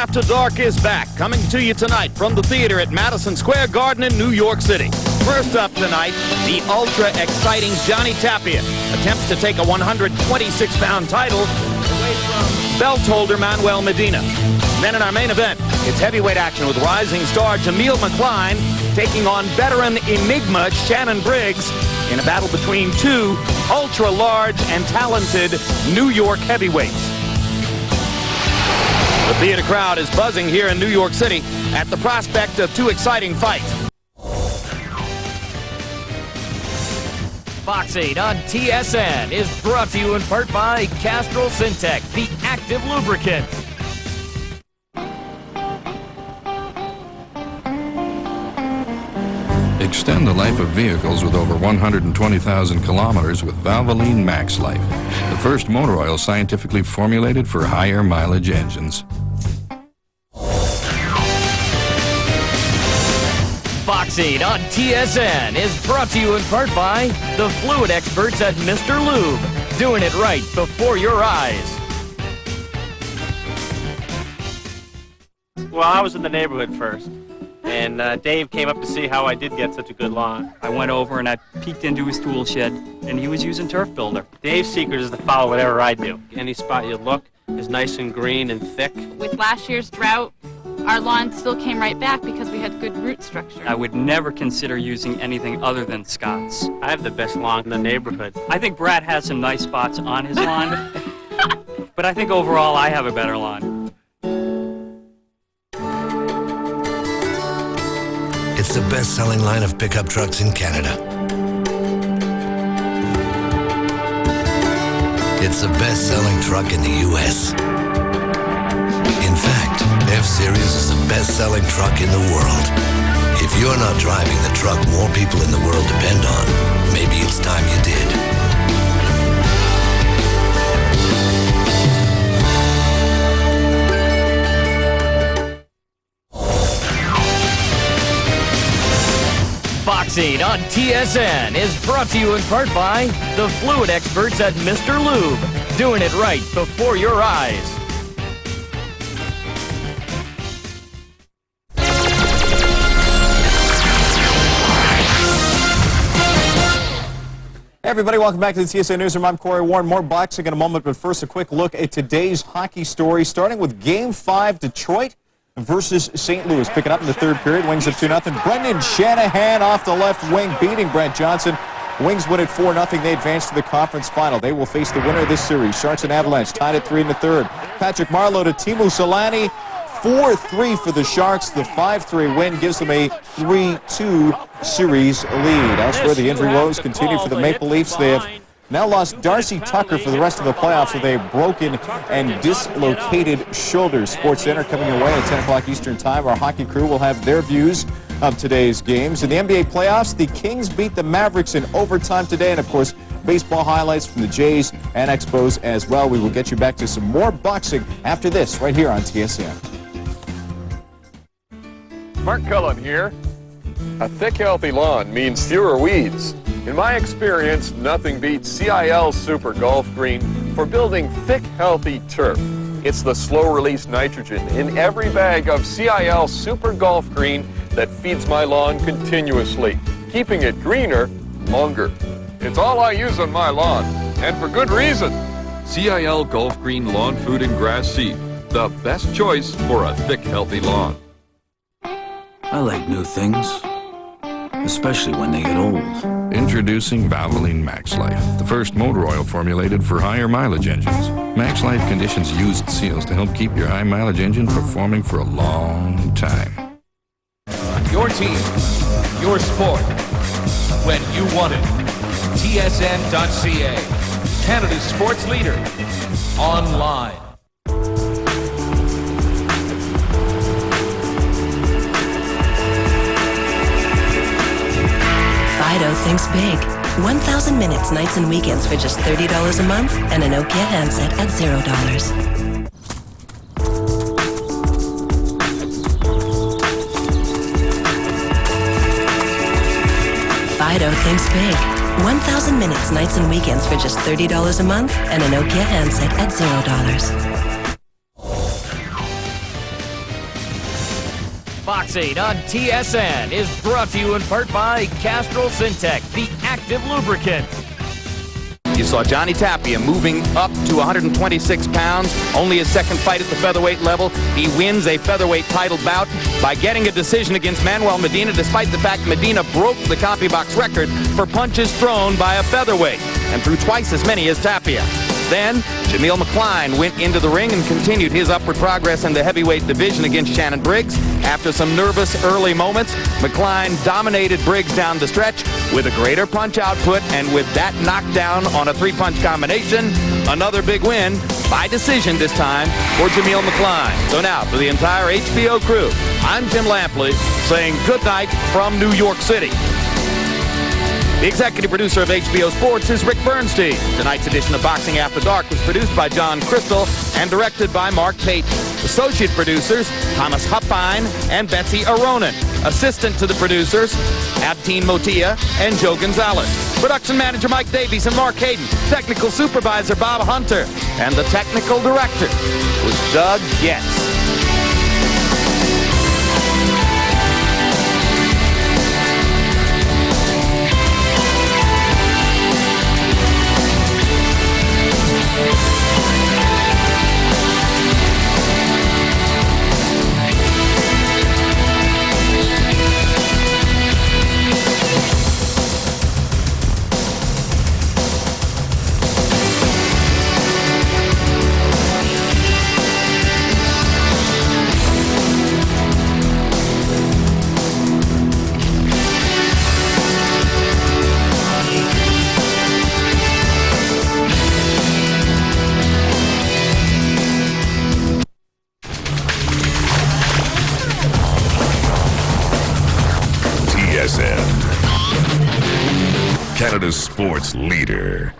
After Dark is back, coming to you tonight from the theater at Madison Square Garden in New York City. First up tonight, the ultra-exciting Johnny Tapia attempts to take a 126-pound title away from belt holder Manuel Medina. Then in our main event, it's heavyweight action with rising star Jameel McCline taking on veteran enigma Shannon Briggs in a battle between two ultra-large and talented New York heavyweights. The theater crowd is buzzing here in New York City at the prospect of two exciting fights. Boxing on TSN is brought to you in part by Castrol Syntec, the active lubricant. Extend the life of vehicles with over 120,000 kilometers with Valvoline Max Life, the first motor oil scientifically formulated for higher mileage engines. Boxing on TSN is brought to you in part by the fluid experts at Mr. Lube, doing it right before your eyes. Well, I was in the neighborhood first, and Dave came up to see how I did get such a good lawn. I went over and I peeked into his tool shed, and he was using turf builder. Dave's secret is to follow whatever I do. Any spot you look is nice and green and thick. With last year's drought, our lawn still came right back because we had good root structure. I would never consider using anything other than Scott's. I have the best lawn in the neighborhood. I think Brad has some nice spots on his lawn, but I think overall I have a better lawn. It's the best-selling line of pickup trucks in Canada. It's the best-selling truck in the U.S. In fact, F-Series is the best-selling truck in the world. If you're not driving the truck more people in the world depend on, maybe it's time you did. Boxing on TSN is brought to you in part by the fluid experts at Mr. Lube, doing it right before your eyes. Hey everybody, welcome back to the TSN Newsroom. I'm Corey Warren. More boxing in a moment, but first a quick look at today's hockey story, starting with Game 5, Detroit versus St. Louis. Picking up in the third period, Wings up 2-0. Brendan Shanahan off the left wing, beating Brent Johnson. Wings win at 4-0. They advance to the conference final. They will face the winner of this series. Sharks and Avalanche tied at 3 in the third. Patrick Marleau to Teemu Selanne. 4-3 for the Sharks. The 5-3 win gives them a 3-2 series lead. Elsewhere, the injury woes continue for the Maple Leafs. They have now lost Darcy Tucker for the rest of the playoffs with a broken and dislocated shoulder. Sports Center coming your way at 10 o'clock Eastern Time. Our hockey crew will have their views of today's games. In the NBA playoffs, the Kings beat the Mavericks in overtime today. And, of course, baseball highlights from the Jays and Expos as well. We will get you back to some more boxing after this right here on TSN. Mark Cullen here. A thick, healthy lawn means fewer weeds. In my experience, nothing beats CIL Super Golf Green for building thick, healthy turf. It's the slow-release nitrogen in every bag of CIL Super Golf Green that feeds my lawn continuously, keeping it greener longer. It's all I use on my lawn, and for good reason. CIL Golf Green Lawn Food and Grass Seed, the best choice for a thick, healthy lawn. I like new things, especially when they get old. Introducing Valvoline Max Life, the first motor oil formulated for higher mileage engines. Max Life conditions used seals to help keep your high mileage engine performing for a long time. Your team, your sport, when you want it. TSN.ca, Canada's sports leader, online. Fido thinks big. 1,000 minutes, nights and weekends for just $30 a month and a Nokia handset at $0. Fido thinks big. 1,000 minutes, nights and weekends for just $30 a month and a Nokia handset at $0. Boxing on TSN is brought to you in part by Castrol Syntec, the active lubricant. You saw Johnny Tapia moving up to 126 pounds, only his second fight at the featherweight level. He wins a featherweight title bout by getting a decision against Manuel Medina, despite the fact Medina broke the CompuBox record for punches thrown by a featherweight and threw twice as many as Tapia. Then, Jameel McCline went into the ring and continued his upward progress in the heavyweight division against Shannon Briggs. After some nervous early moments, McCline dominated Briggs down the stretch with a greater punch output, and with that knockdown on a three-punch combination, another big win by decision this time for Jameel McCline. So now, for the entire HBO crew, I'm Jim Lampley saying good night from New York City. The executive producer of HBO Sports is Rick Bernstein. Tonight's edition of Boxing After Dark was produced by John Crystal and directed by Mark Payton. Associate producers, Thomas Huppine and Betsy Aronin. Assistant to the producers, Abtine Motia and Joe Gonzalez. Production manager Mike Davies and Mark Hayden. Technical supervisor Bob Hunter. And the technical director was Doug Getz. TSN, Canada's sports leader.